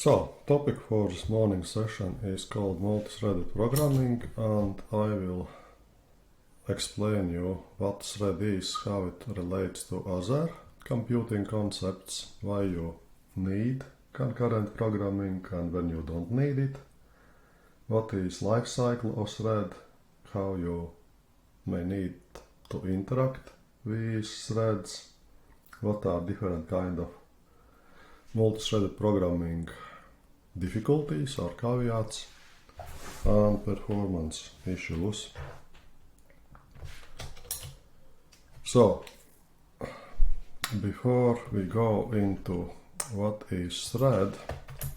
So, topic for this morning session is called multi-threaded programming, and I will explain you what thread is, how it relates to other computing concepts, why you need concurrent programming and when you don't need it, what is life cycle of thread, how you may need to interact with threads, what are different kind of multi-threaded programming difficulties or caveats, and performance issues. So, before we go into what is thread,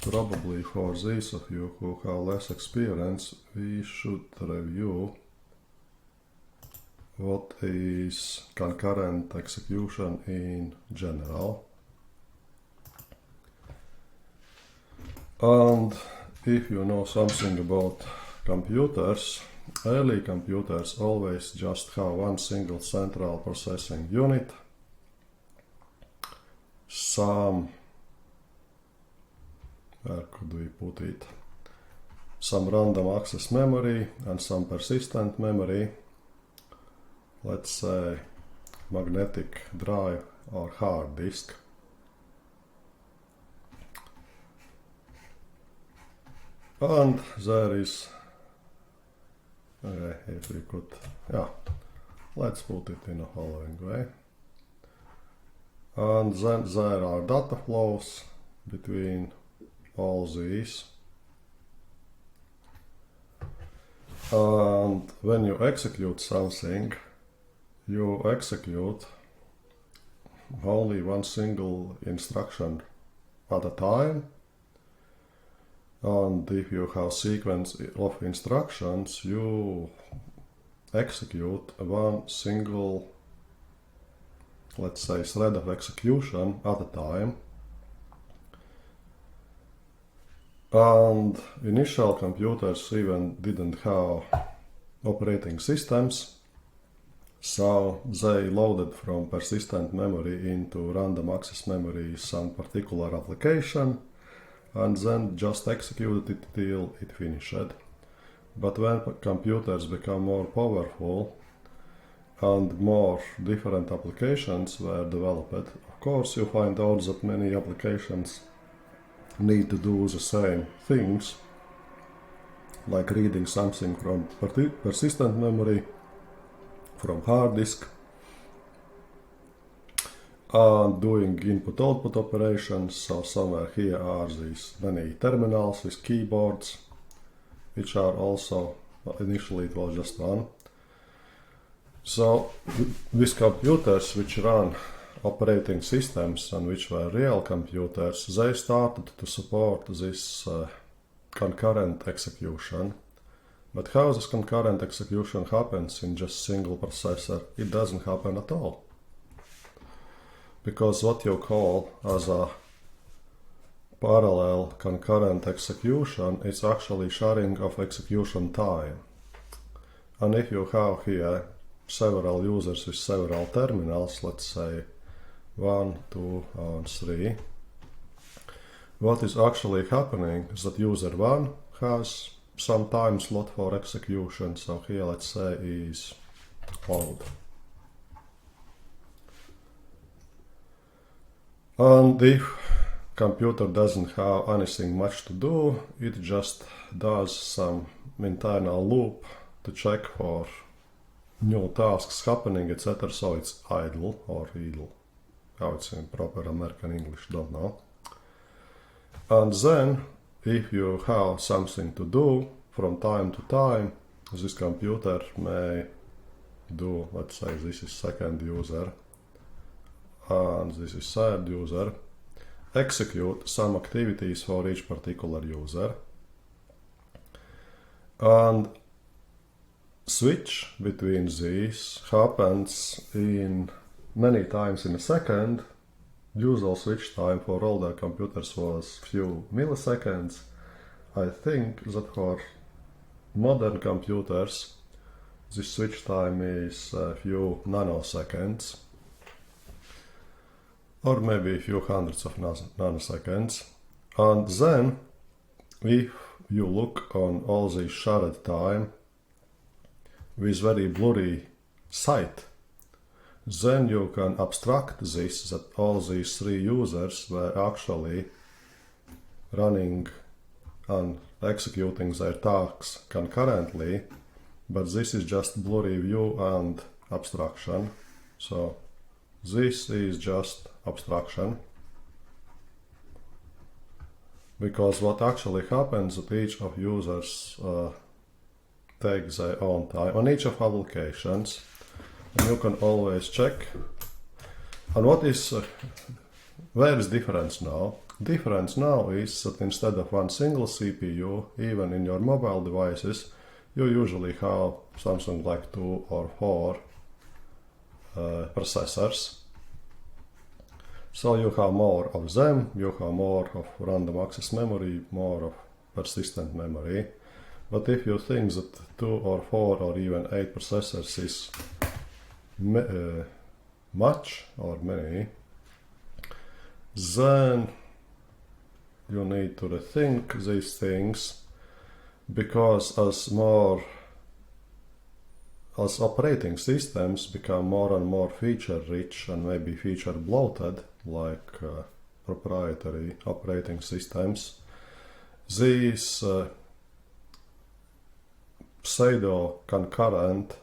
probably for those of you who have less experience, we should review what is concurrent execution in general. And if you know something about computers, early computers always just have one single central processing unit, some, where could we put it, some random access memory and some persistent memory, let's say magnetic drive or hard disk. And there is, if we could, let's put it in a following way. And then there are data flows between all these. And when you execute something, you execute only one single instruction at a time. And if you have sequence of instructions, you execute one single, let's say, thread of execution at a time. And initial computers even didn't have operating systems, so they loaded from persistent memory into random access memory some particular application, and then just executed it till it finished. But when computers become more powerful and more different applications were developed, of course you find out that many applications need to do the same things, like reading something from persistent memory, from hard disk, and doing input-output operations. So somewhere here are these many terminals with keyboards, which are also, initially it was just one. So with computers which run operating systems and which were real computers, they started to support this concurrent execution. But how this concurrent execution happens in just single processor? It doesn't happen at all. Because what you call as a parallel concurrent execution is actually sharing of execution time. And if you have here several users with several terminals, let's say 1, 2, and 3, what is actually happening is that user 1 has some time slot for execution, so here let's say is load. And if computer doesn't have anything much to do, it just does some internal loop to check for new tasks happening, etc. So it's idle or idle, how it's in proper American English, don't know. And then if you have something to do from time to time, this computer may do, let's say this is second user and this is third user, execute some activities for each particular user, and switch between these happens in many times in a second. Usual switch time for older computers was few milliseconds. I think that for modern computers this switch time is a few nanoseconds. or maybe a few hundreds of nanoseconds. And then, if you look on all this shared time with very blurry sight, then you can abstract this, that all these three users were actually running and executing their tasks concurrently, but this is just blurry view and abstraction. So this is just abstraction, because what actually happens that each of users takes their own time on each of applications, and you can always check. And what is where is difference now? Difference now is that instead of one single CPU, even in your mobile devices, you usually have something like 2 or 4 processors. So you have more of them, you have more of random access memory, more of persistent memory. But if you think that 2 or 4 or even 8 processors is much or many, then you need to rethink these things, because as operating systems become more and more feature rich and maybe feature bloated, like proprietary operating systems, these pseudo concurrent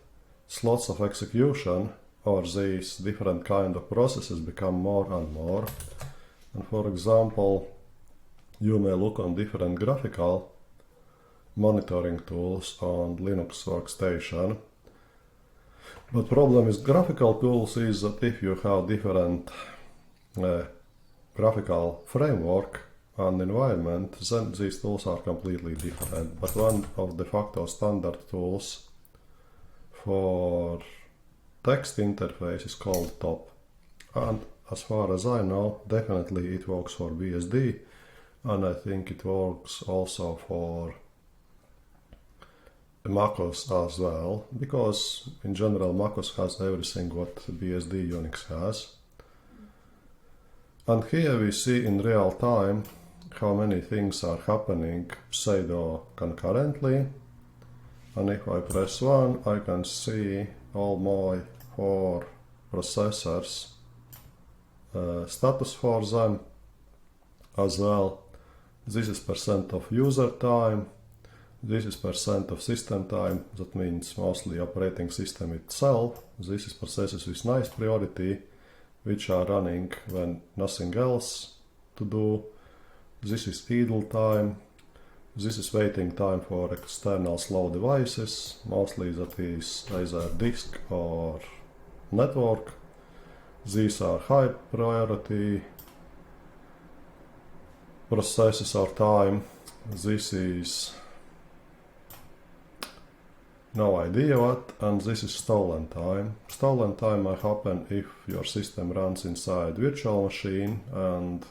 slots of execution or these different kind of processes become more and more. And for example, you may look on different graphical monitoring tools on Linux workstation. But problem with graphical tools is that if you have different graphical framework and environment, then these tools are completely different. But one of de facto standard tools for text interface is called TOP. And as far as I know, definitely it works for BSD, and I think it works also for MacOS as well, because in general MacOS has everything what BSD Unix has. And here we see in real time how many things are happening pseudo concurrently. And if I press 1, I can see all my 4 processors status for them as well. This is percent of user time, this is percent of system time, that means mostly operating system itself. This is processes with nice priority, which are running when nothing else to do. This is idle time. This is waiting time for external slow devices, mostly that is either disk or network. These are high priority processes or time. This is no idea what, and this is stolen time. Stolen time might happen if your system runs inside virtual machine and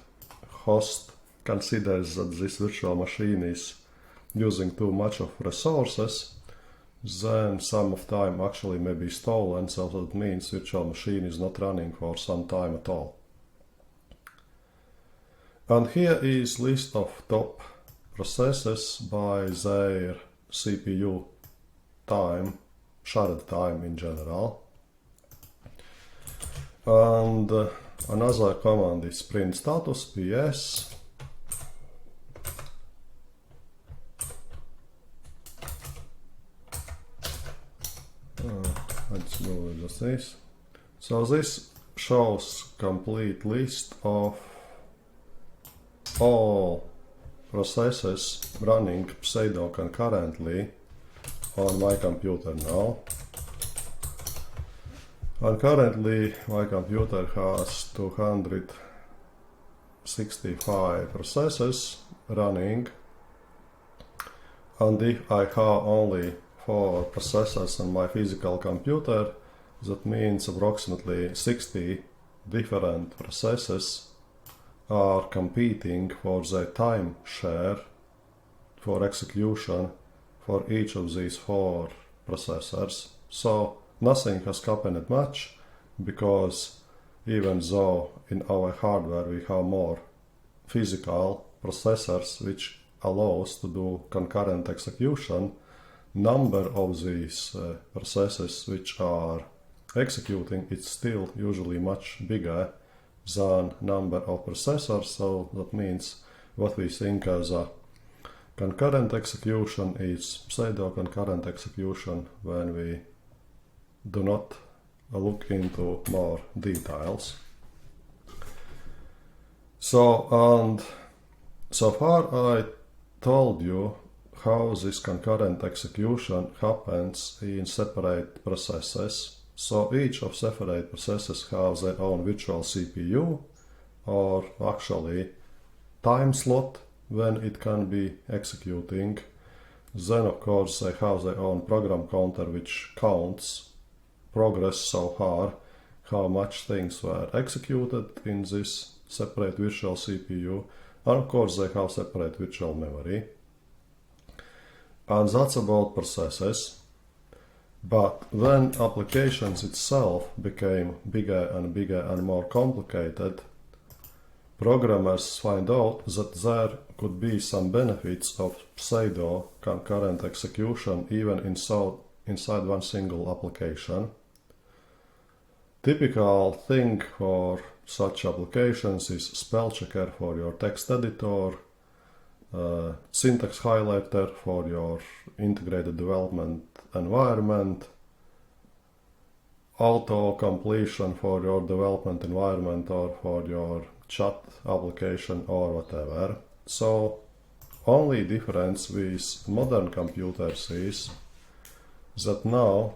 host considers that this virtual machine is using too much of resources, then some of time actually may be stolen, so that means virtual machine is not running for some time at all. And here is list of top processes by their CPU time, shared time in general. And another command is print status ps. Let's do just this. So this shows complete list of all processes running pseudo concurrently on my computer now. And currently my computer has 265 processes running, and if I have only 4 processors on my physical computer, that means approximately 60 different processes are competing for their time share for execution for each of these 4 processors. So nothing has happened much, because even though in our hardware we have more physical processors which allows to do concurrent execution, number of these processes which are executing is still usually much bigger than number of processors. So that means what we think as a concurrent execution is pseudo-concurrent execution when we do not look into more details. So far I told you how this concurrent execution happens in separate processes. So each of separate processes has their own virtual CPU, or actually time slot when it can be executing. Then of course they have their own program counter which counts progress so far, how much things were executed in this separate virtual CPU, and of course they have separate virtual memory. And that's about processes. But when applications itself became bigger and more complicated, programmers find out that there could be some benefits of pseudo-concurrent execution even inside one single application. Typical thing for such applications is spell checker for your text editor, syntax highlighter for your integrated development environment, auto completion for your development environment or for your chat application or whatever. So only difference with modern computers is that now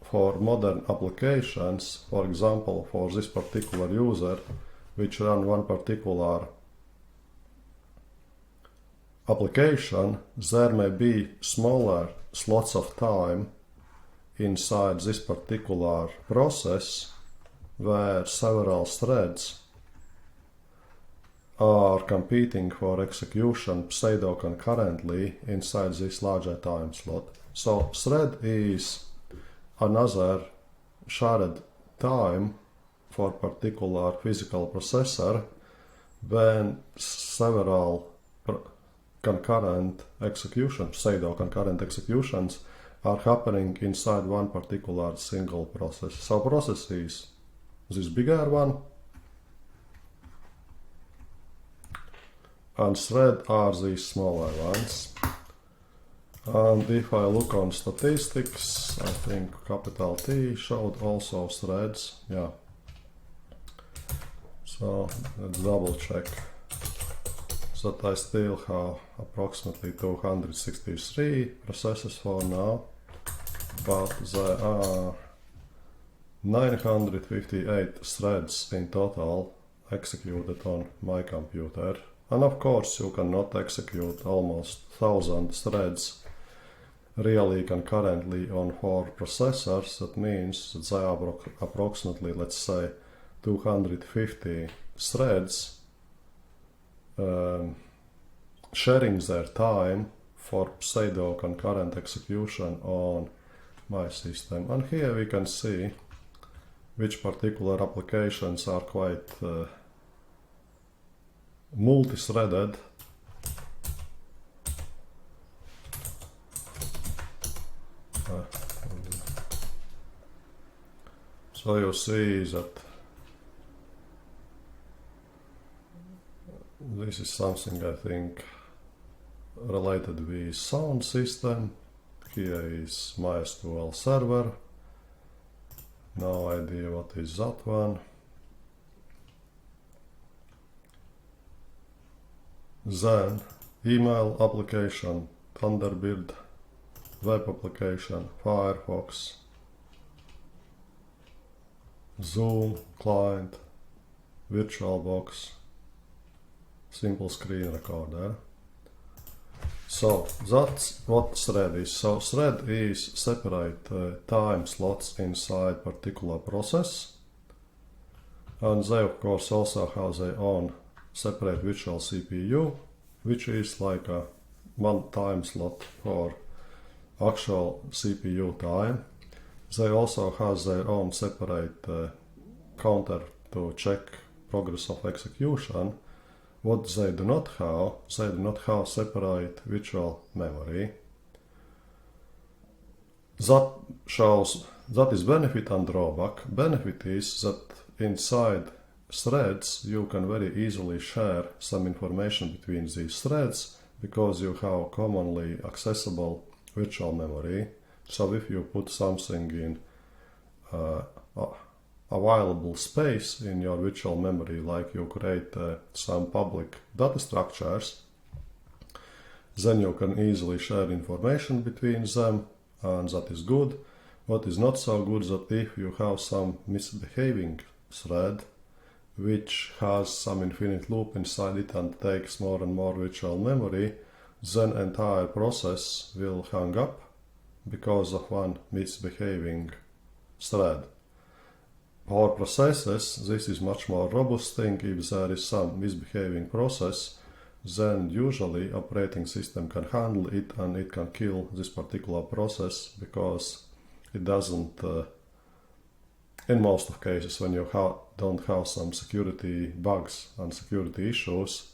for modern applications, for example for this particular user which run one particular application, there may be smaller slots of time inside this particular process where several threads are competing for execution pseudo-concurrently inside this larger time slot. So thread is another shared time for particular physical processor when several concurrent execution, pseudo-concurrent executions are happening inside one particular single process. So process is this bigger one, and thread are these smaller ones. And if I look on statistics, I think capital T showed also threads, yeah. So let's double check that I still have approximately 263 processes for now, but there are 958 threads in total executed on my computer. And of course you cannot execute almost 1000 threads really concurrently on 4 processors. That means that there are approximately, let's say, 250 threads sharing their time for pseudo-concurrent execution on my system. And here we can see which particular applications are quite multi-threaded. So you see that this is something I think related with sound system. Here is MySQL server. No idea what is that one. Then email application, Thunderbird, web application, Firefox, Zoom client, VirtualBox, simple screen recorder. So that's what thread is. So thread is separate time slots inside particular process, and they of course also have their own separate virtual CPU, which is like a one time slot for actual CPU time. They also have their own separate counter to check progress of execution, What they do not have separate virtual memory. That is benefit and drawback. Benefit is that inside threads you can very easily share some information between these threads because you have commonly accessible virtual memory. So if you put something in available space in your virtual memory, like you create some public data structures, then you can easily share information between them, and that is good. What is not so good is that if you have some misbehaving thread which has some infinite loop inside it and takes more and more virtual memory, then entire process will hang up because of one misbehaving thread. For processes, this is much more robust thing. If there is some misbehaving process, then usually operating system can handle it and it can kill this particular process because it doesn't, in most of cases when you don't have some security bugs and security issues,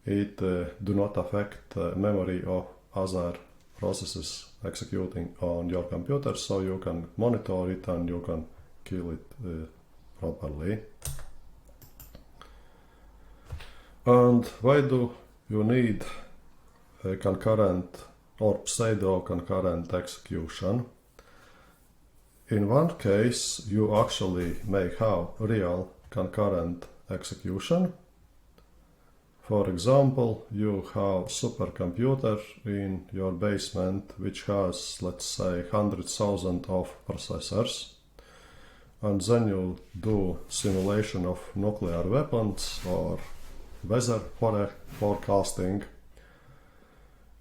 it do not affect memory of other processes executing on your computer, so you can monitor it and you can kill it properly. And why do you need a concurrent or pseudo-concurrent execution? In one case, you actually may have real concurrent execution. For example, you have supercomputer in your basement which has, let's say, 100,000 of processors, and then you do simulation of nuclear weapons or weather forecasting,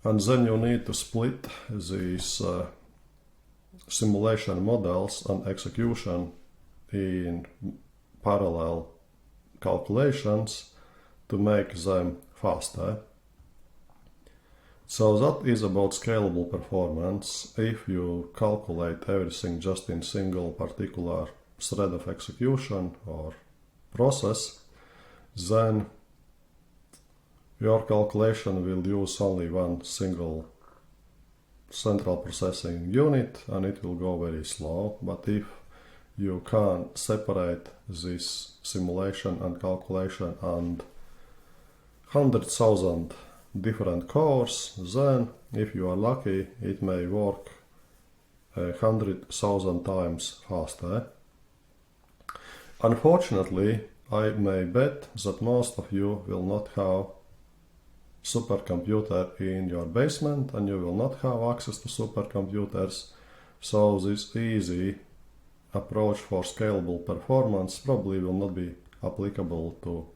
and then you need to split these simulation models and execution in parallel calculations to make them faster. So that is about scalable performance. If you calculate everything just in single particular thread of execution or process, then your calculation will use only one single central processing unit and it will go very slow. But if you can separate this simulation and calculation and 100,000 different cores, then if you are lucky it may work 100,000 times faster. Unfortunately, I may bet that most of you will not have supercomputer in your basement and you will not have access to supercomputers, so this easy approach for scalable performance probably will not be applicable to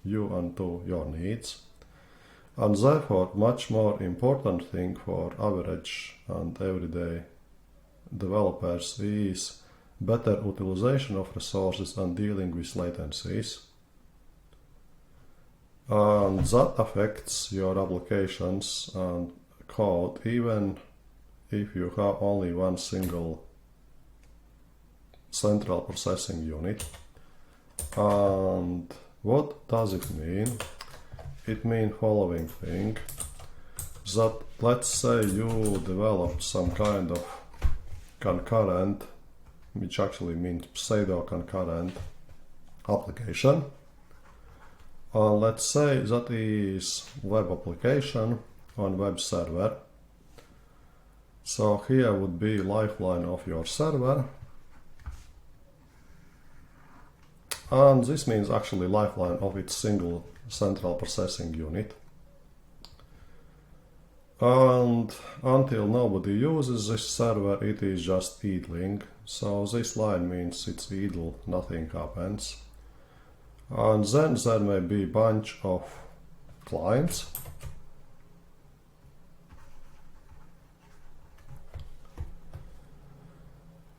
you and to your needs. And therefore, much more important thing for average and everyday developers is better utilization of resources and dealing with latencies. And that affects your applications and code even if you have only one single central processing unit. And what does it mean? It means following thing, that let's say you develop some kind of concurrent, which actually means pseudo-concurrent application. Let's say that is web application on web server. So here would be lifeline of your server. And this means actually lifeline of its single central processing unit. And until nobody uses this server, it is just idling. So this line means it's idle, nothing happens. And then there may be a bunch of clients.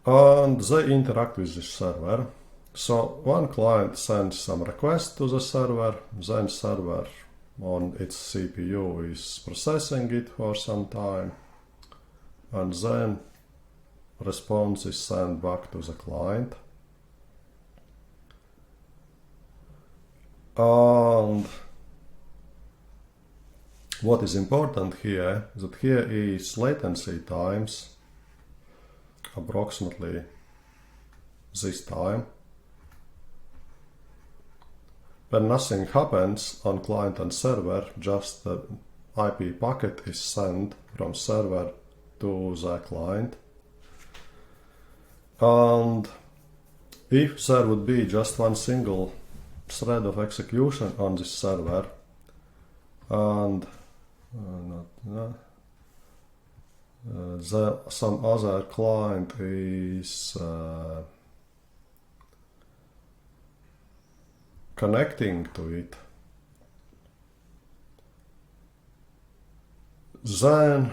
And they interact with this server. So one client sends some request to the server, then server on its CPU is processing it for some time, and then response is sent back to the client. And what is important here is that here is latency times, approximately this time. When nothing happens on client and server, just the IP packet is sent from server to the client. And if there would be just one single thread of execution on this server, and some other client is connecting to it, then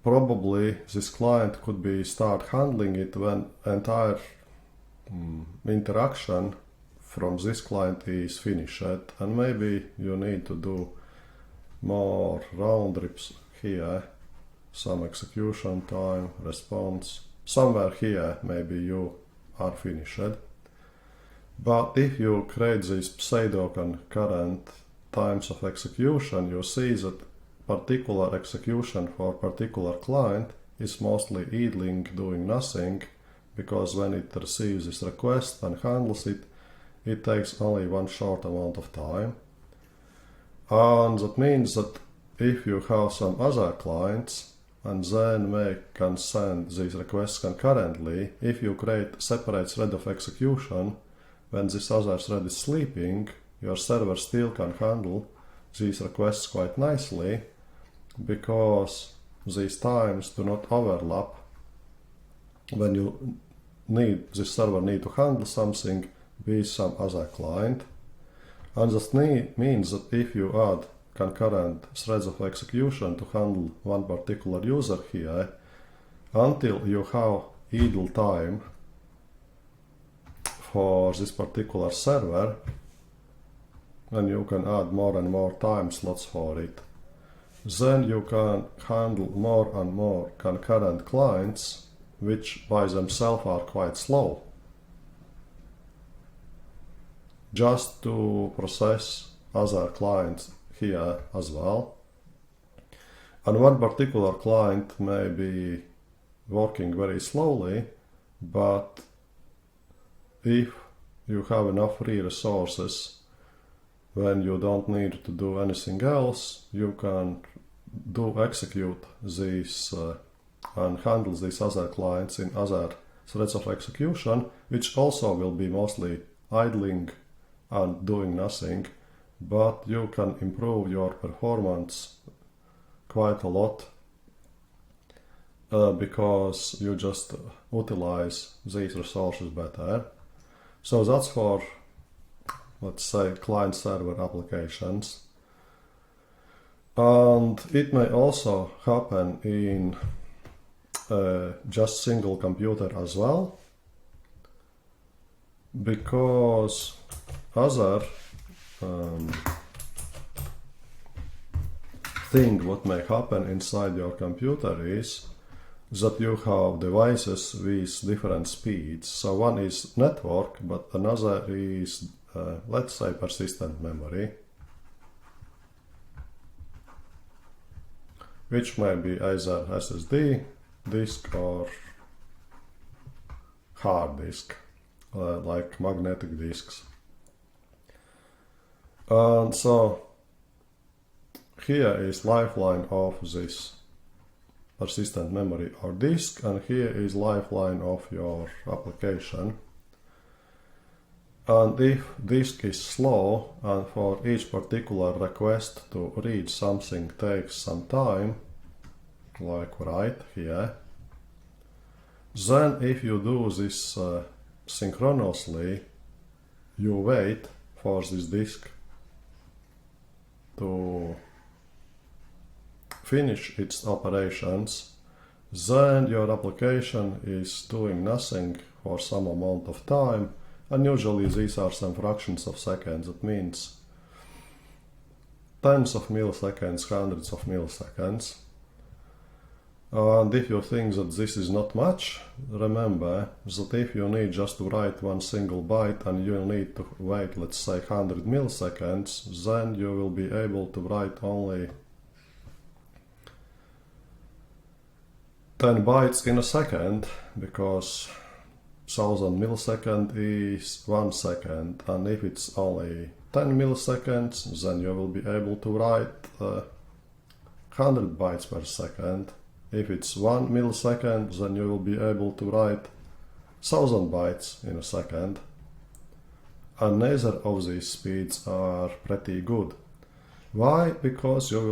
probably this client could be start handling it when entire interaction from this client is finished, and maybe you need to do more round trips here, some execution time, response, somewhere here maybe you are finished. But if you create these pseudo-concurrent times of execution, you see that particular execution for particular client is mostly idling, doing nothing, because when it receives this request and handles it, it takes only one short amount of time. And that means that if you have some other clients and then can send these requests concurrently, if you create separate thread of execution, when this other thread is sleeping, your server still can handle these requests quite nicely, because these times do not overlap. When this server need to handle something with some other client. And that means that if you add concurrent threads of execution to handle one particular user here, until you have idle time for this particular server, and you can add more and more time slots for it, then you can handle more and more concurrent clients, which by themselves are quite slow, just to process other clients here as well. And one particular client may be working very slowly, but if you have enough free resources, when you don't need to do anything else, you can execute these and handle these other clients in other threads of execution, which also will be mostly idling and doing nothing, but you can improve your performance quite a lot because you just utilize these resources better. So that's for, let's say, client-server applications. And it may also happen in just single computer as well, because other thing what may happen inside your computer is that you have devices with different speeds. So one is network, but another is, let's say, persistent memory, which may be either SSD disk or hard disk, like magnetic disks. And so here is lifeline of this persistent memory or disk, and here is lifeline of your application. And if disk is slow, and for each particular request to read something takes some time, like right here, then if you do this synchronously, you wait for this disk to finish its operations, then your application is doing nothing for some amount of time, and usually these are some fractions of seconds. That means tens of milliseconds, hundreds of milliseconds. And if you think that this is not much, remember that if you need just to write one single byte and you need to wait, let's say, 100 milliseconds, then you will be able to write only 10 bytes in a second, because 1000 millisecond is 1 second, and if it's only 10 milliseconds, then you will be able to write 100 bytes per second. If it's 1 millisecond, then you will be able to write 1000 bytes in a second. And neither of these speeds are pretty good. Why? Because your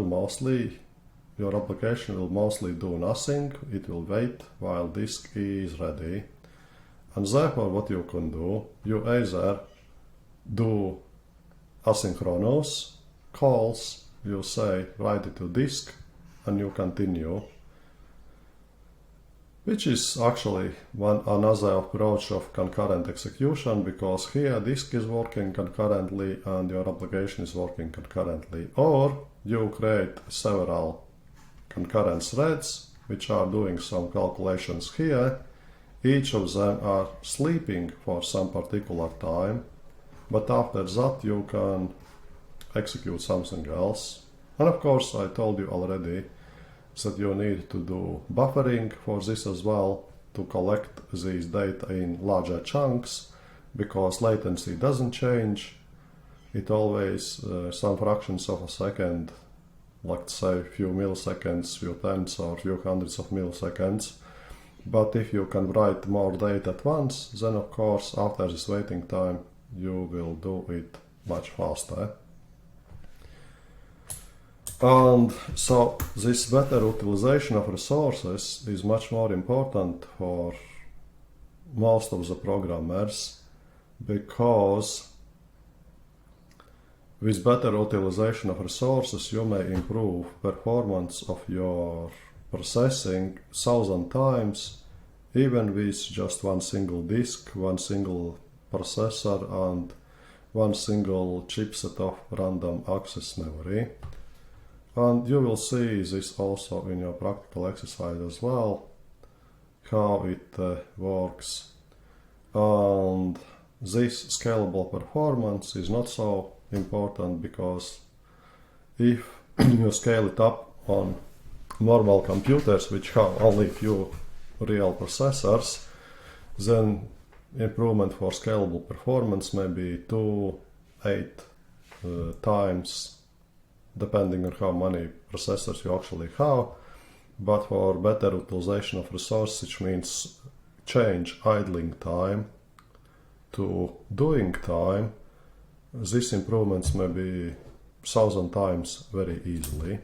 application will mostly do nothing. It will wait while disk is ready. And therefore what you can do, you either do asynchronous calls, you say write it to disk and you continue, which is actually another approach of concurrent execution, because here disk is working concurrently and your application is working concurrently. Or you create several concurrent threads which are doing some calculations here. Each of them are sleeping for some particular time, but after that you can execute something else. And of course I told you already that you need to do buffering for this as well, to collect these data in larger chunks, because latency doesn't change. It always some fractions of a second, like say few milliseconds, few tenths or few hundreds of milliseconds. But if you can write more data at once, then of course after this waiting time you will do it much faster. And so this better utilization of resources is much more important for most of the programmers, because with better utilization of resources you may improve performance of your processing 1000 times, even with just one single disk, one single processor and one single chipset of random access memory. And you will see this also in your practical exercise as well, how it works. And this scalable performance is not so important, because if you scale it up on normal computers which have only few real processors, then improvement for scalable performance may be 2-8 times, depending on how many processors you actually have. But for better utilization of resources, which means change idling time to doing time, these improvements may be 1000 times very easily.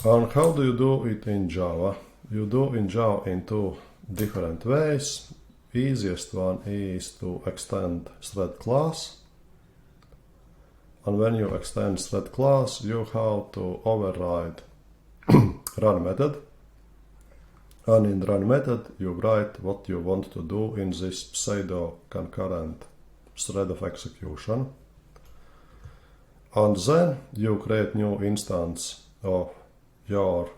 And how do you do it in Java? You do in Java in two different ways. Easiest one is to extend thread class. And when you extend thread class, you have to override run method. And in run method, you write what you want to do in this pseudo concurrent thread of execution. And then you create new instance of your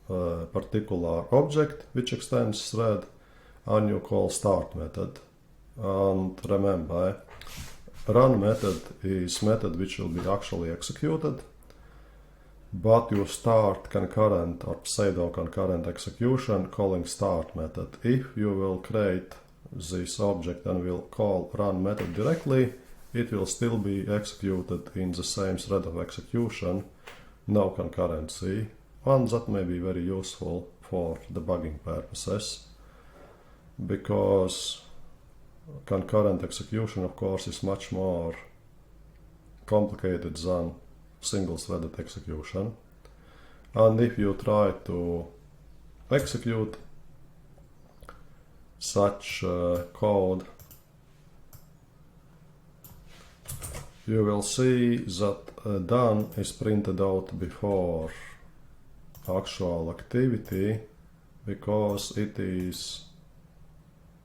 particular object which extends thread, and you call start method. And remember, run method is method which will be actually executed, but you start concurrent or pseudo concurrent execution calling start method. If you will create this object and will call run method directly, it will still be executed in the same thread of execution, no concurrency, and that may be very useful for debugging purposes, because concurrent execution of course is much more complicated than single-threaded execution. And if you try to execute such code, you will see that done is printed out before actual activity, because it is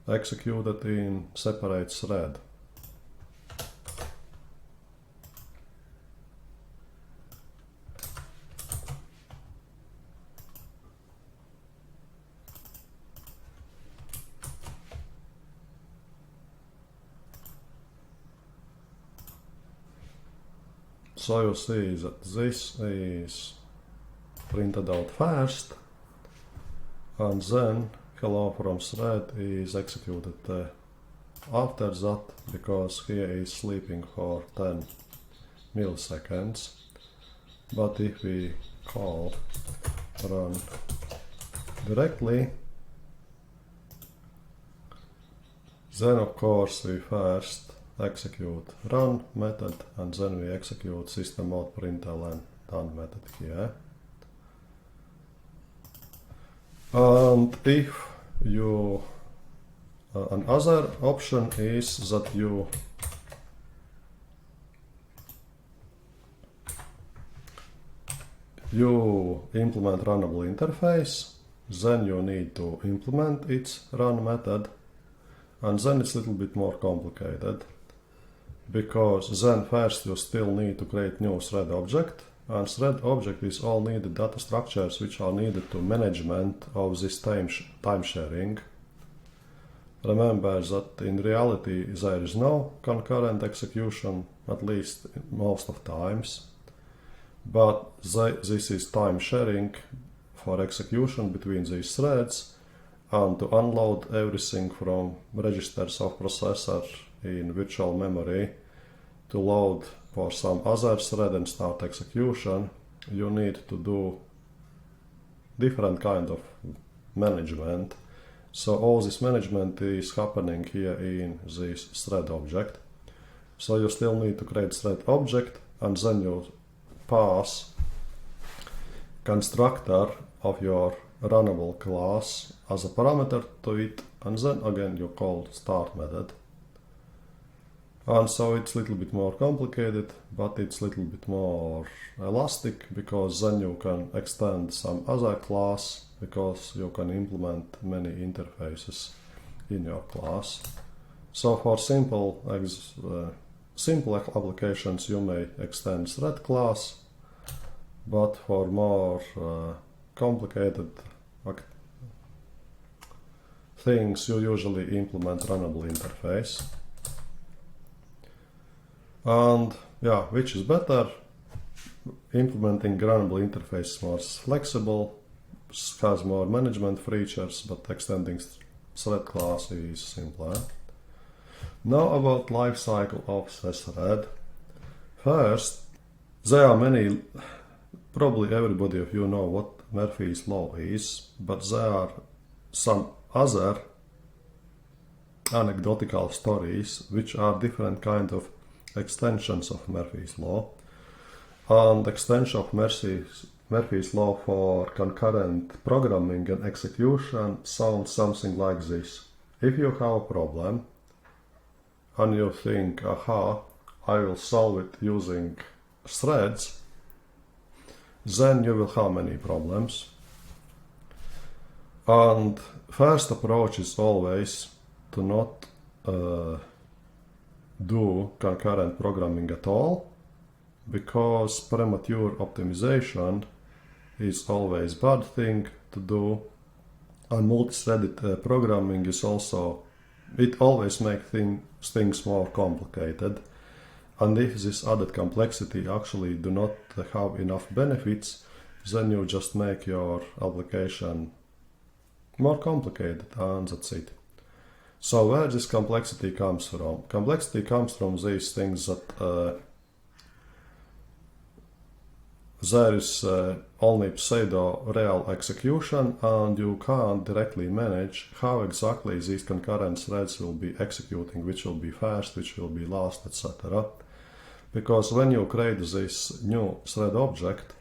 executed in separate thread. So you see that this is printed out first, and then hello from thread is executed after that, because here is sleeping for 10 milliseconds. But if we call run directly, then of course we first execute run method, and then we execute system.println done method here. And if you another option is that you implement runnable interface, then you need to implement its run method, and then it's a little bit more complicated, because then first you still need to create new thread object, and thread object is all needed data structures which are needed to management of this time sharing. Remember that in reality there is no concurrent execution, at least most of times, but this is time sharing for execution between these threads, and to unload everything from registers of processor in virtual memory to load for some other thread and start execution, you need to do different kind of management. So all this management is happening here in this thread object. So you still need to create thread object, and then you pass constructor of your runnable class as a parameter to it, and then again you call start method. And so it's a little bit more complicated, but it's a little bit more elastic, because then you can extend some other class, because you can implement many interfaces in your class. So for simple applications you may extend thread class, but for more complicated things you usually implement runnable interface. And yeah, which is better? Implementing runnable interface is more flexible, has more management features, but extending thread class is simpler. Now about lifecycle of the thread. First, there are many, probably everybody of you know what Murphy's Law is, but there are some other anecdotal stories which are different kind of extensions of Murphy's Law. And extension of Murphy's Law for concurrent programming and execution sounds something like this. If you have a problem and you think, aha, I will solve it using threads, then you will have many problems. And first approach is always to not do concurrent programming at all, because premature optimization is always bad thing to do, and multi-threaded programming is also, it always makes things more complicated, and if this added complexity actually do not have enough benefits, then you just make your application more complicated, and that's it. So where this complexity comes from? Complexity comes from these things that there is only pseudo-real execution, and you can't directly manage how exactly these concurrent threads will be executing, which will be fast, which will be last, etc. Because when you create this new thread object,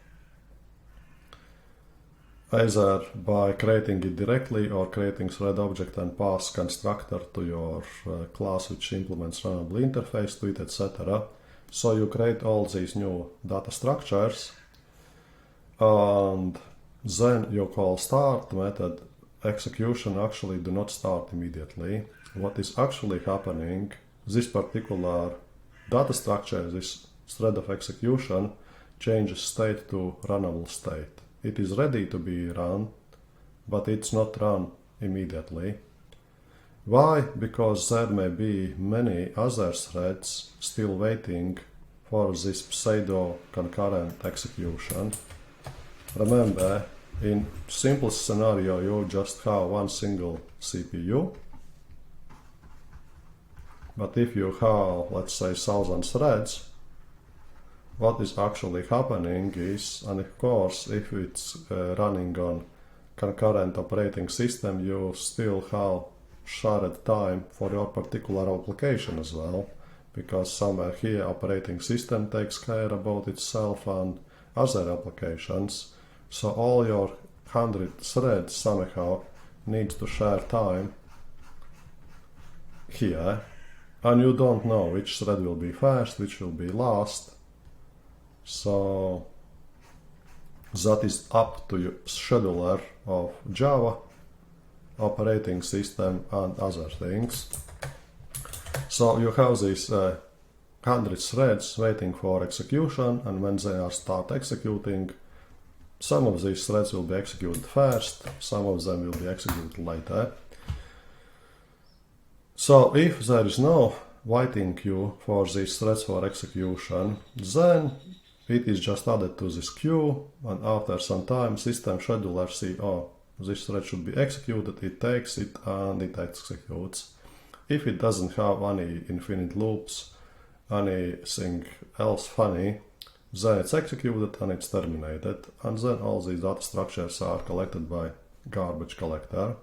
either by creating it directly or creating thread object and pass constructor to your class which implements runnable interface to it, etc. So you create all these new data structures, and then you call start method. Execution actually do not start immediately. What is actually happening, this particular data structure, this thread of execution, changes state to runnable state. It is ready to be run, but it's not run immediately. Why? Because there may be many other threads still waiting for this pseudo concurrent execution. remember, in simplest scenario, you just have one single CPU. But if you have, let's say, 1,000 threads, what is actually happening is, and of course, if it's running on concurrent operating system, you still have shared time for your particular application as well, because somewhere here operating system takes care about itself and other applications. So all your 100 threads somehow need to share time here, and you don't know which thread will be first, which will be last. So that is up to your scheduler of Java, operating system and other things. So you have these 100 threads waiting for execution, and when they are start executing, some of these threads will be executed first, some of them will be executed later. So if there is no waiting queue for these threads for execution, then it is just added to this queue, and after some time system scheduler see, oh, this thread should be executed, it takes it and it executes. If it doesn't have any infinite loops, anything else funny, then it's executed and it's terminated, and then all these data structures are collected by garbage collector.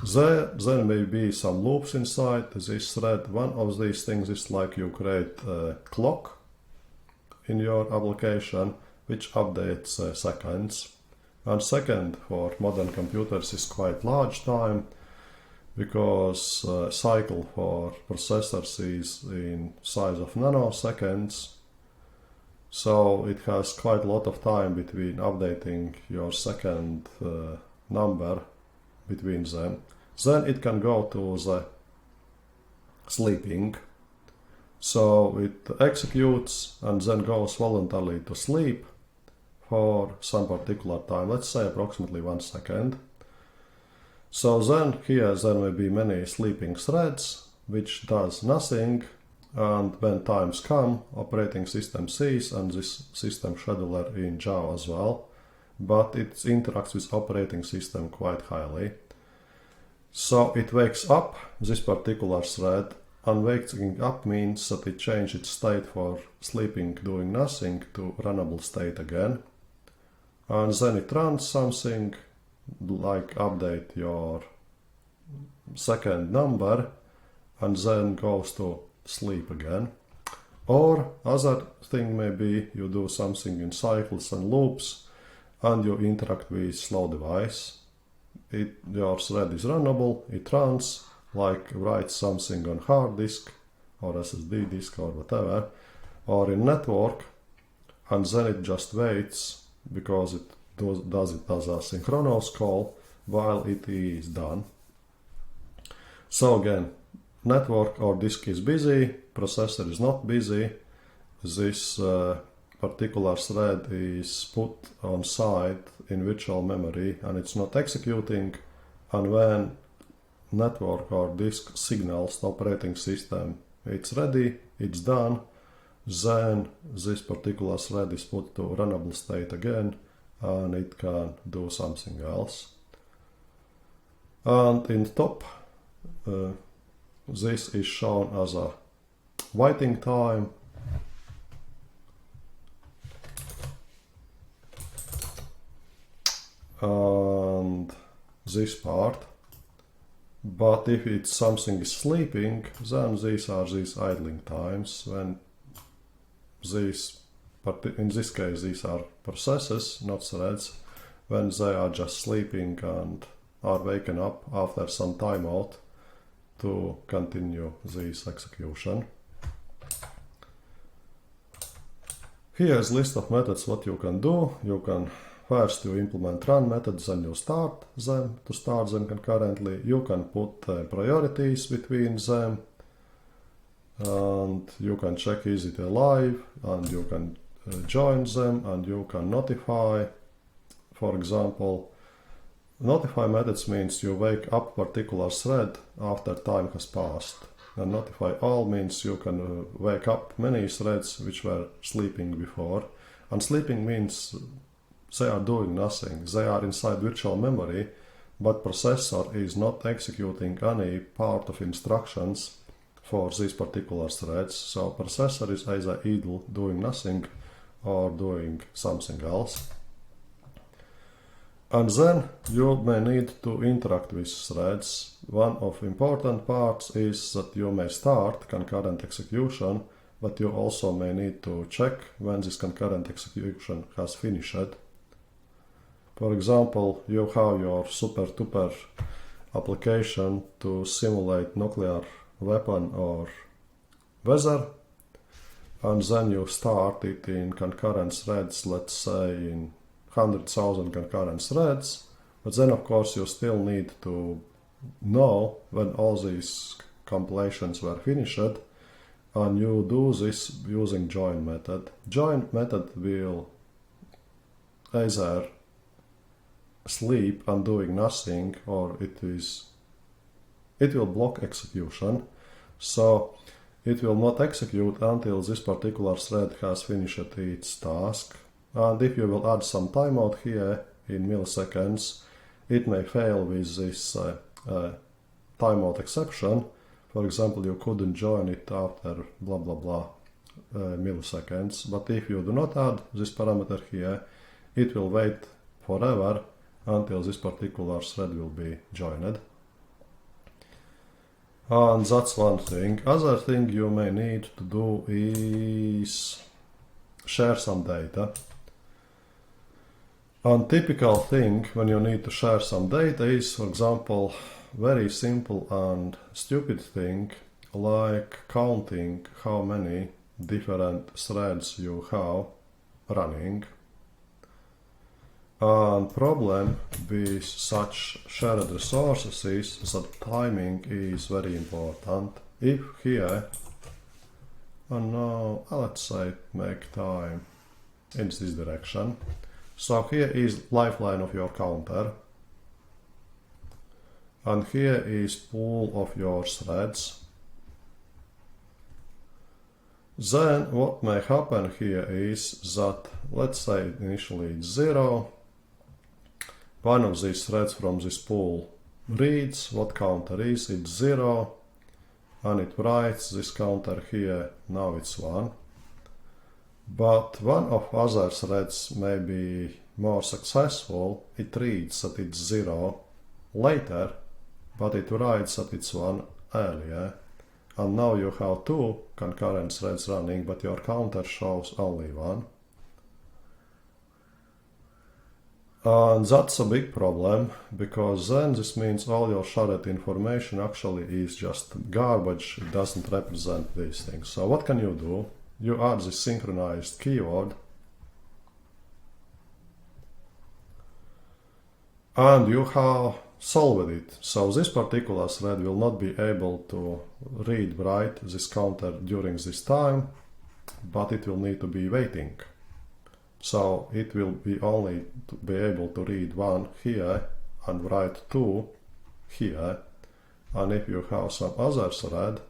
There may be some loops inside this thread. One of these things is like you create a clock in your application which updates seconds. And second, for modern computers is quite large time, because cycle for processors is in size of nanoseconds. So it has quite a lot of time between updating your second number between them. Then it can go to the sleeping. So it executes and then goes voluntarily to sleep for some particular time, let's say approximately 1 second. So then here there may be many sleeping threads which does nothing, and when times come, operating system sees, and this system scheduler in Java as well, but it interacts with operating system quite highly. So it wakes up this particular thread, and waking up means that it changes its state for sleeping, doing nothing, to runnable state again. And then it runs something like update your second number, and then goes to sleep again. Or other thing may be you do something in cycles and loops, and you interact with slow device. Your thread is runnable, it runs, like writes something on hard disk or SSD disk or whatever, or in network, and then it just waits, because it does a synchronous call while it is done. So again, network or disk is busy, processor is not busy, this particular thread is put on site in virtual memory and it's not executing, and when network or disk signals the operating system it's ready, it's done, then this particular thread is put to runnable state again, and it can do something else. And in top, this is shown as a waiting time. And this part. But if it's something is sleeping, then these are these idling times, when in this case these are processes, not threads, when they are just sleeping and are waken up after some timeout to continue this execution. Here is list of methods what you can do. You can first you implement run methods and you start them concurrently. You can put priorities between them, and you can check is it alive, and you can join them, and you can notify. For example, notify methods means you wake up particular thread after time has passed, and notify all means you can wake up many threads which were sleeping before. And sleeping means They are doing nothing. They are inside virtual memory, but processor is not executing any part of instructions for these particular threads. So processor is either idle, doing nothing, or doing something else. And then you may need to interact with threads. One of important parts is that you may start concurrent execution, but you also may need to check when this concurrent execution has finished. For example, you have your super-duper application to simulate nuclear weapon or weather, and then you start it in concurrent threads, let's say in 100,000 concurrent threads, but then of course you still need to know when all these compilations were finished, and you do this using join method. Join method will either sleep and doing nothing, or it will block execution. So it will not execute until this particular thread has finished its task. And if you will add some timeout here in milliseconds, it may fail with this timeout exception. For example, you couldn't join it after blah blah blah milliseconds. But if you do not add this parameter here, it will wait forever until this particular thread will be joined. And that's one thing. Other thing you may need to do is share some data. And typical thing when you need to share some data is, for example, very simple and stupid thing like counting how many different threads you have running. And problem with such shared resources is that timing is very important. If here, and now let's say make time in this direction. So here is lifeline of your counter, and here is pool of your threads. Then what may happen here is that, let's say initially it's 0, one of these threads from this pool reads what counter is, it's 0, and it writes this counter here, now it's 1. But one of other threads may be more successful, it reads that it's 0 later, but it writes that it's 1 earlier. And now you have two concurrent threads running, but your counter shows only 1. And that's a big problem, because then this means all your shared information actually is just garbage. It doesn't represent these things. So what can you do? You add this synchronized keyword, and you have solved it. So this particular thread will not be able to read-write this counter during this time, but it will need to be waiting. So it will be only to be able to read 1 here and write 2 here. And if you have some other thread,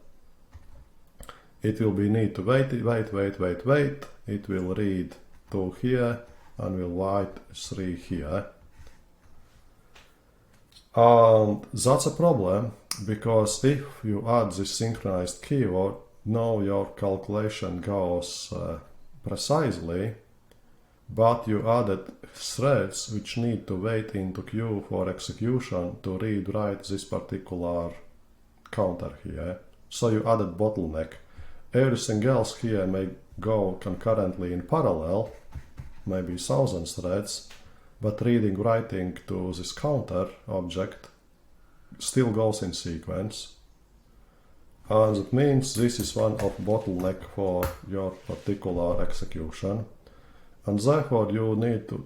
it will be need to wait. It will read 2 here and will write 3 here. And that's a problem, because if you add this synchronized keyword, now your calculation goes precisely, but you added threads which need to wait into queue for execution to read-write this particular counter here. So you added bottleneck. Everything else here may go concurrently in parallel, maybe 1,000 threads, but reading, writing to this counter object still goes in sequence. And that means this is one of bottleneck for your particular execution. And therefore you need to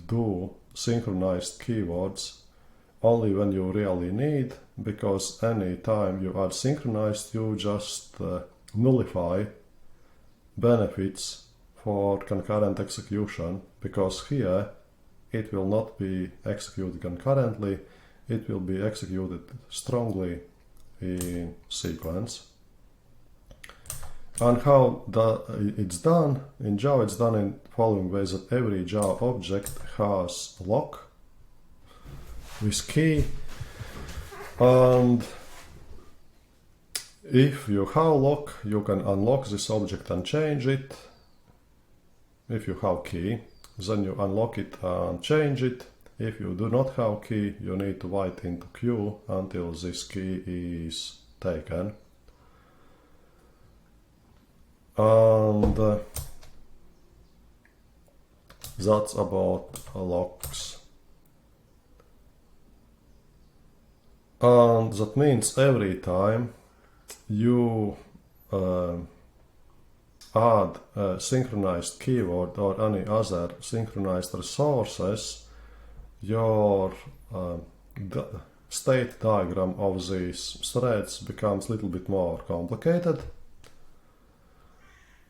do synchronized keywords only when you really need, because any time you add synchronized, you just nullify benefits for concurrent execution, because here it will not be executed concurrently, it will be executed strongly in sequence. And how it's done? In Java it's done in the following ways: that every Java object has lock with key, and if you have lock, you can unlock this object and change it. If you have key, then you unlock it and change it. If you do not have key, you need to wait into queue until this key is taken. And that's about locks. And that means every time you add a synchronized keyword or any other synchronized resources, your state diagram of these threads becomes a little bit more complicated,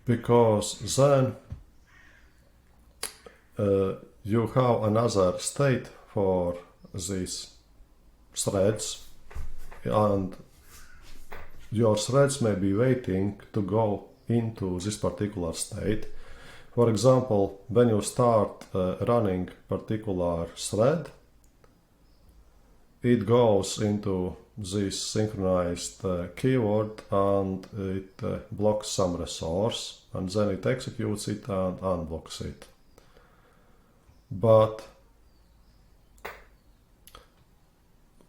because then you have another state for these threads, and your threads may be waiting to go into this particular state. For example, when you start running particular thread, it goes into this synchronized keyword and it blocks some resource, and then it executes it and unblocks it. But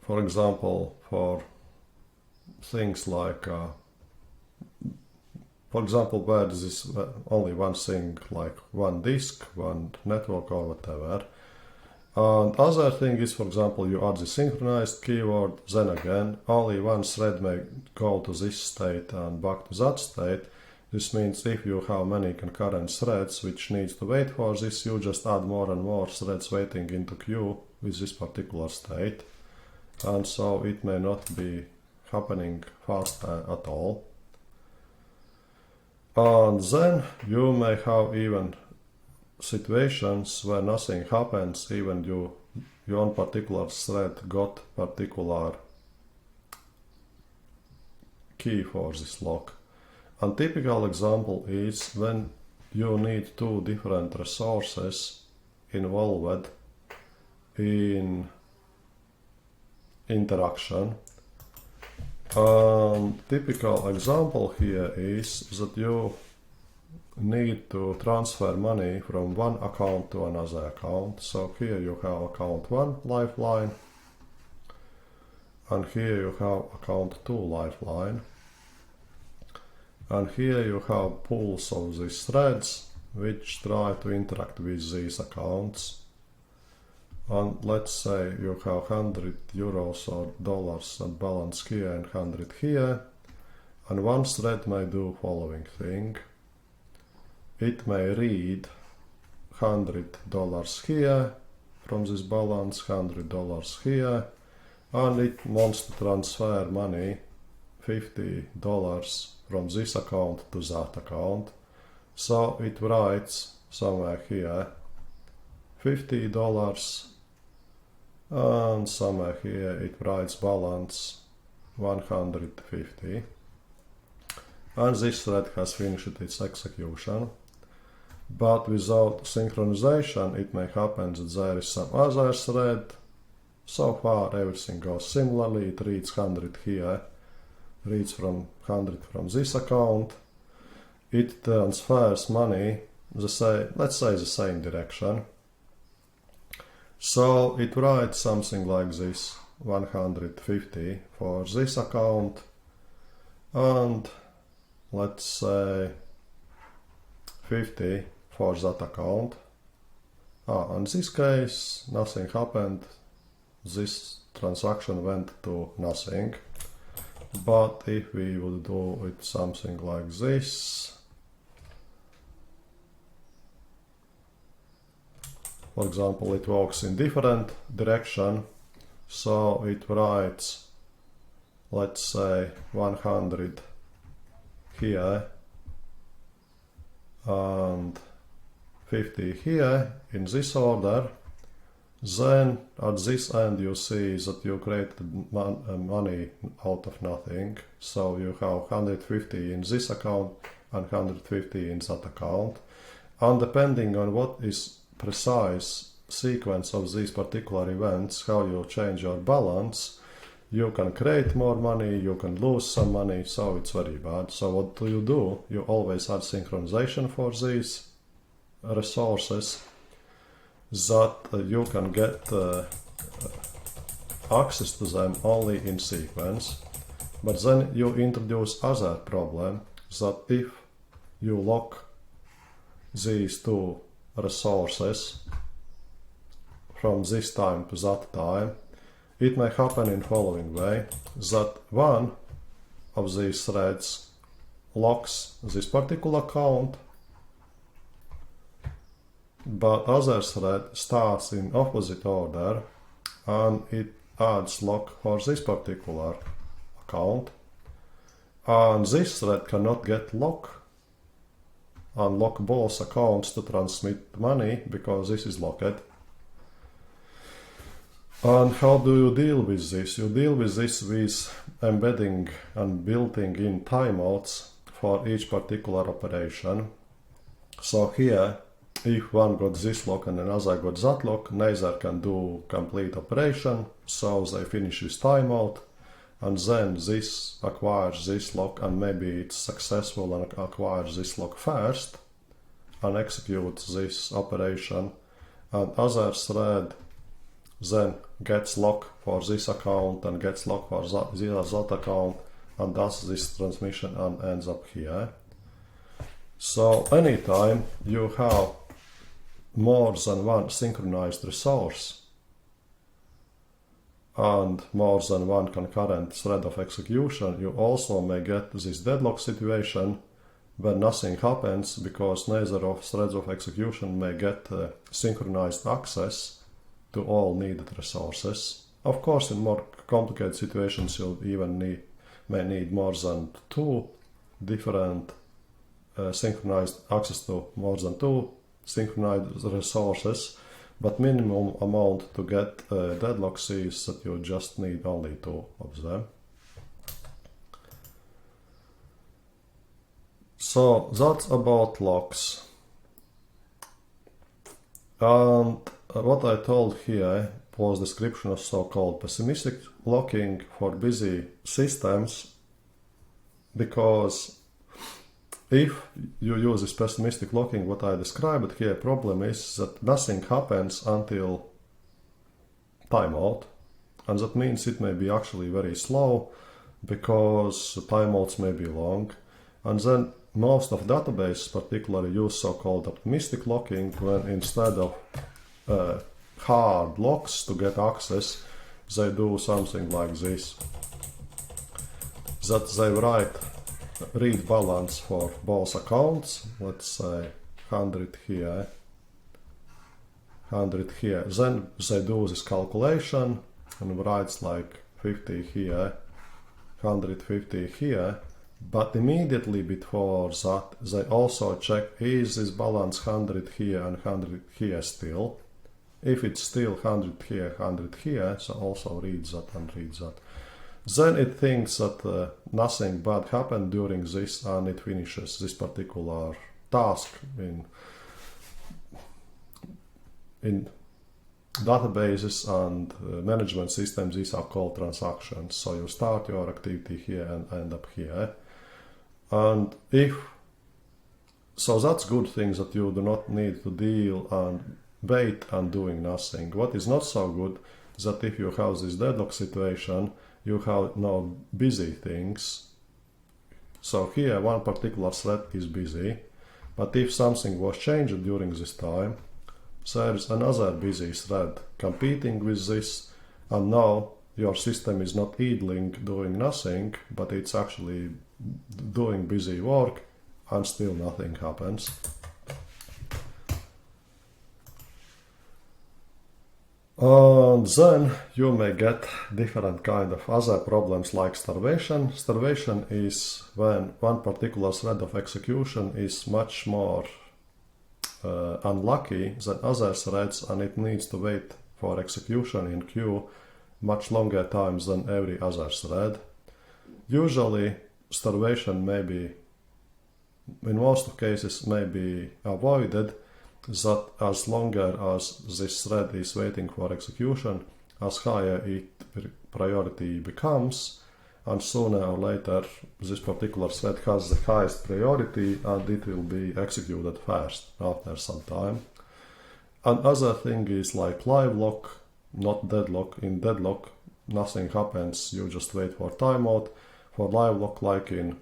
for example, for things like for example, where there is only one thing, like one disk, one network or whatever. And other thing is, for example, you add the synchronized keyword, then again, only one thread may go to this state and back to that state. This means if you have many concurrent threads which needs to wait for this, you just add more and more threads waiting into queue with this particular state. And so it may not be happening fast at all. And then you may have even situations where nothing happens, even your own particular thread got particular key for this lock. And typical example is when you need two different resources involved in interaction. Typical example here is that you need to transfer money from one account to another account. So here you have account 1 Lifeline, and here you have account 2 Lifeline, and here you have pools of these threads which try to interact with these accounts. And let's say you have 100 euros or dollars at balance here and 100 here, and one thread may do following thing. It may read $100 here from this balance, $100 here, and it wants to transfer money, $50 from this account to that account. So it writes somewhere here $50, and somewhere here it writes balance 150. And this thread has finished its execution. But without synchronization, it may happen that there is some other thread. So far everything goes similarly. It reads 100 here, reads from 100 from this account. It transfers money, let's say the same direction. So it writes something like this, 150 for this account, and let's say 50 for that account. In this case, nothing happened. This transaction went to nothing. But if we would do it something like this, for example, it walks in different direction, so it writes, let's say 100 here and 50 here in this order. Then at this end you see that you created money out of nothing. So you have 150 in this account, and 150 in that account. And depending on what is precise sequence of these particular events, how you change your balance, you can create more money, you can lose some money, so it's very bad. So what do? You always add synchronization for these resources that you can get access to them only in sequence. But then you introduce other problem that if you lock these two resources from this time to that time, it may happen in following way, that one of these threads locks this particular count, but other thread starts in opposite order and it adds lock for this particular account, and this thread cannot get lock and lock both accounts to transmit money because this is locked. And how do you deal with this? You deal with this with embedding and building in timeouts for each particular operation. So here, if one got this lock and another got that lock, neither can do complete operation, so they finish this timeout, and then this acquires this lock, and maybe it's successful and acquires this lock first and executes this operation, and other thread then gets lock for this account and gets lock for that account and does this transmission and ends up here. So anytime you have more than one synchronized resource and more than one concurrent thread of execution, you also may get this deadlock situation when nothing happens because neither of threads of execution may get synchronized access to all needed resources. Of course, in more complicated situations, you even may need more than two different synchronized access to more than two synchronized resources, but minimum amount to get deadlocks is that you just need only two of them. So that's about locks. And what I told here was description of so-called pessimistic locking for busy systems, because if you use this pessimistic locking, what I described here, problem is that nothing happens until timeout, and that means it may be actually very slow because timeouts may be long, and then most of databases particularly use so-called optimistic locking when instead of hard locks to get access, they do something like this, that they write read balance for both accounts, let's say 100 here, 100 here, then they do this calculation and writes like 50 here, 150 here, but immediately before that they also check is this balance 100 here and 100 here still. If it's still 100 here, 100 here, so also reads that and reads that. Then it thinks that nothing bad happened during this and it finishes this particular task. In databases and management systems, these are called transactions. So you start your activity here and end up here. And so that's good thing that you do not need to deal and wait and doing nothing. What is not so good is that if you have this deadlock situation, you have no busy things. So here one particular thread is busy, but if something was changed during this time, there is another busy thread competing with this, and now your system is not idling doing nothing, but it's actually doing busy work and still nothing happens. And then you may get different kind of other problems like starvation. Starvation is when one particular thread of execution is much more unlucky than other threads, and it needs to wait for execution in queue much longer times than every other thread. Usually starvation may be in most cases may be avoided, that as longer as this thread is waiting for execution, as higher its priority becomes, and sooner or later this particular thread has the highest priority and it will be executed first after some time. Another thing is like live lock, not deadlock. In deadlock, nothing happens, you just wait for timeout. For live lock, like in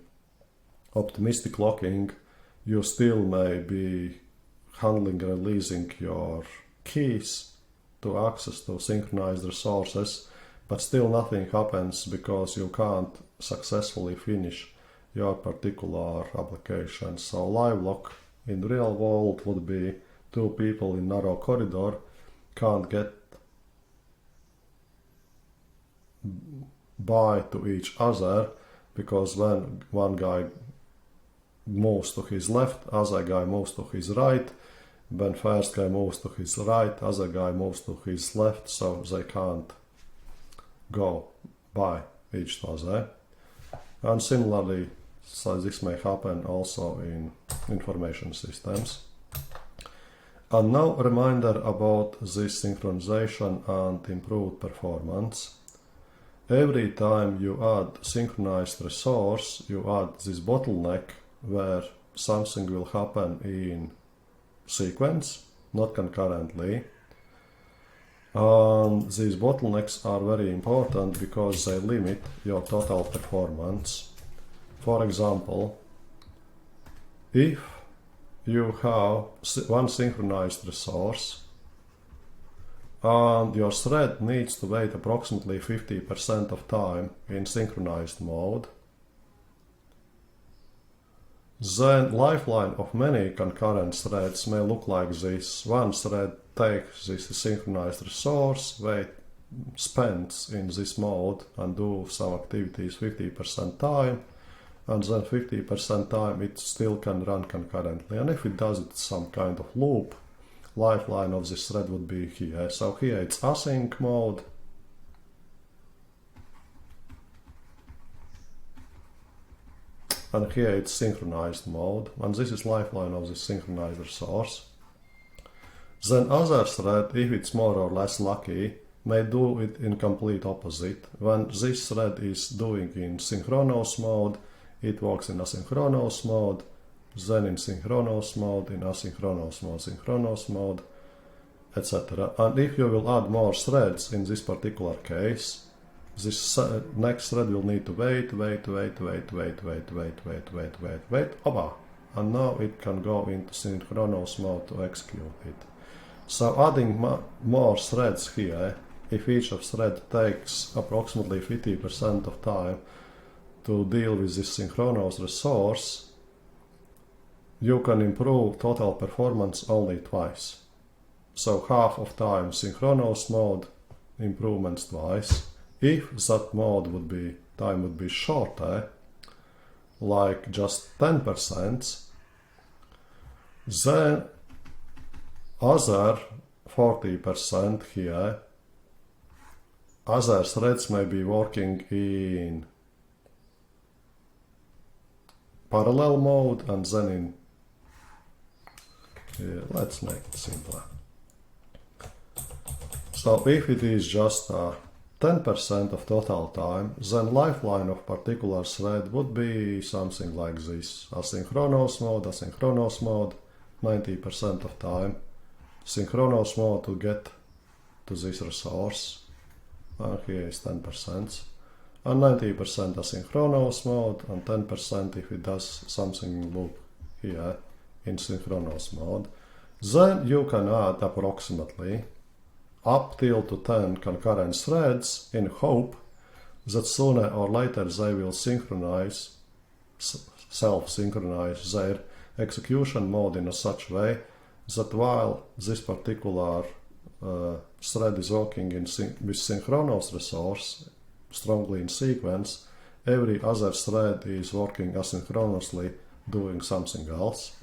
optimistic locking, you still may be handling and releasing your keys to access to synchronized resources, but still nothing happens because you can't successfully finish your particular application. So live lock in the real world would be two people in narrow corridor can't get by to each other, because when one guy moves to his left, other guy moves to his right. When first guy moves to his right, other guy moves to his left, so they can't go by each other. And similarly, so this may happen also in information systems. And now a reminder about this synchronization and improved performance. Every time you add synchronized resource, you add this bottleneck where something will happen in sequence, not concurrently. And these bottlenecks are very important because they limit your total performance. For example, if you have one synchronized resource and your thread needs to wait approximately 50% of time in synchronized mode, then lifeline of many concurrent threads may look like this. One thread takes this synchronized resource, spends in this mode and do some activities 50% time, and then 50% time it still can run concurrently. And if it does it some kind of loop, lifeline of this thread would be here. So here it's async mode. And here it's synchronized mode, and this is lifeline of the synchronized resource. Then other thread, if it's more or less lucky, may do it in complete opposite. When this thread is doing in synchronous mode, it works in asynchronous mode, then in synchronous mode, in asynchronous mode, synchronous mode, etc. And if you will add more threads in this particular case, this next thread will need to wait, oba, and now it can go into synchronous mode to execute it. So adding more threads here, if each of thread takes approximately 50% of time to deal with this synchronous resource, you can improve total performance only twice. So half of time synchronous mode, improvements twice. If that mode time would be shorter, like just 10%, then other 40% here, other threads may be working in parallel mode, and then let's make it simpler. So if it is just 10% of total time, then lifeline of particular thread would be something like this. Asynchronous mode, 90% of time. Synchronous mode to get to this resource, and here is 10%. And 90% asynchronous mode, and 10% if it does something in loop here in synchronous mode. Then you can add approximately up till to 10 concurrent threads in hope that sooner or later they will self-synchronize their execution mode in such way that while this particular thread is working with synchronous resource strongly in sequence, every other thread is working asynchronously doing something else.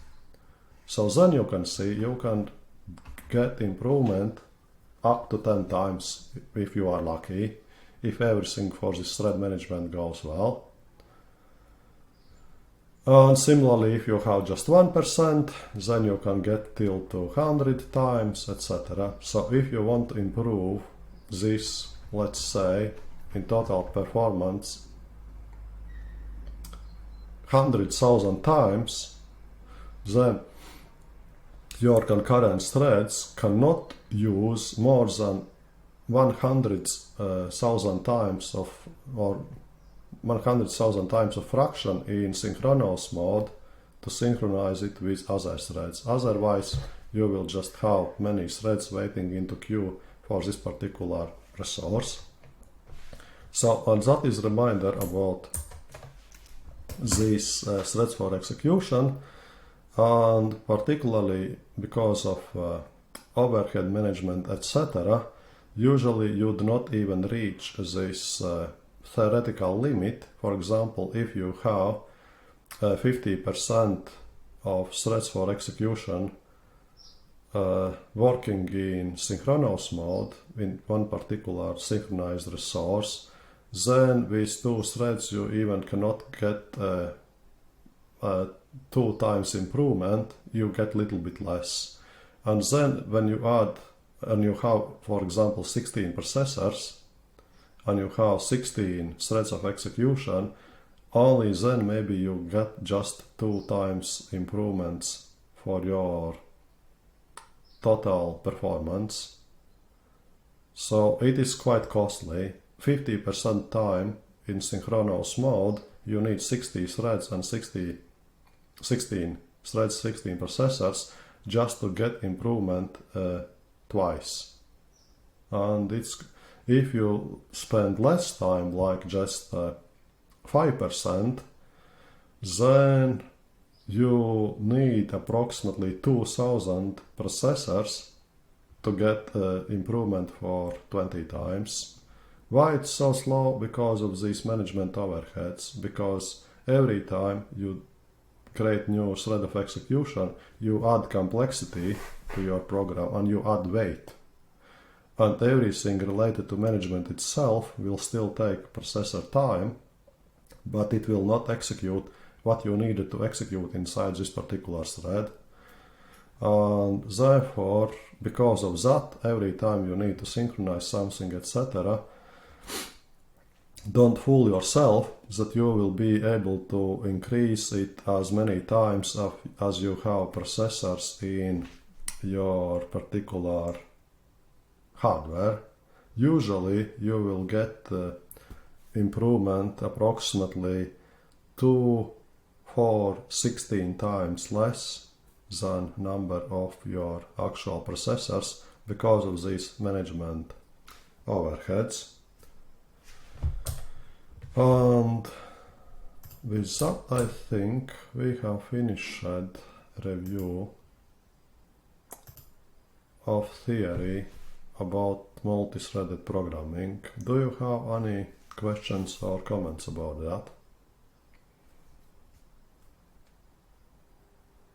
So then you can see you can get improvement up to 10 times if you are lucky, if everything for this thread management goes well. And similarly, if you have just 1%, then you can get till to 100 times, etc. So if you want to improve this, let's say, in total performance 100,000 times, then your concurrent threads cannot use more than 100,000 times of, or 100,000 times of fraction in synchronous mode to synchronize it with other threads. Otherwise, you will just have many threads waiting into queue for this particular resource. So, and that is a reminder about these threads for execution, and particularly because of overhead management, etc. Usually you do not even reach this theoretical limit. For example, if you have 50% of threads for execution working in synchronous mode in one particular synchronized resource, then with 2 threads you even cannot get 2 times improvement, you get little bit less. And then when you add, and you have, for example, 16 processors, and you have 16 threads of execution, only then maybe you get just 2 times improvements for your total performance. So it is quite costly. 50% time in synchronous mode, you need 60 threads and 16 threads, 16 processors, just to get improvement twice. And it's, if you spend less time, like just 5%, then you need approximately 2000 processors to get improvement for 20 times. Why it's so slow? Because of these management overheads. Because every time you create new thread of execution, you add complexity to your program and you add weight. And everything related to management itself will still take processor time, but it will not execute what you needed to execute inside this particular thread. And therefore, because of that, every time you need to synchronize something, etc., don't fool yourself that you will be able to increase it as many times as you have processors in your particular hardware. Usually you will get improvement approximately 2, 4, 16 times less than number of your actual processors because of these management overheads. And with that, I think we have finished review of theory about multi-threaded programming. Do you have any questions or comments about that?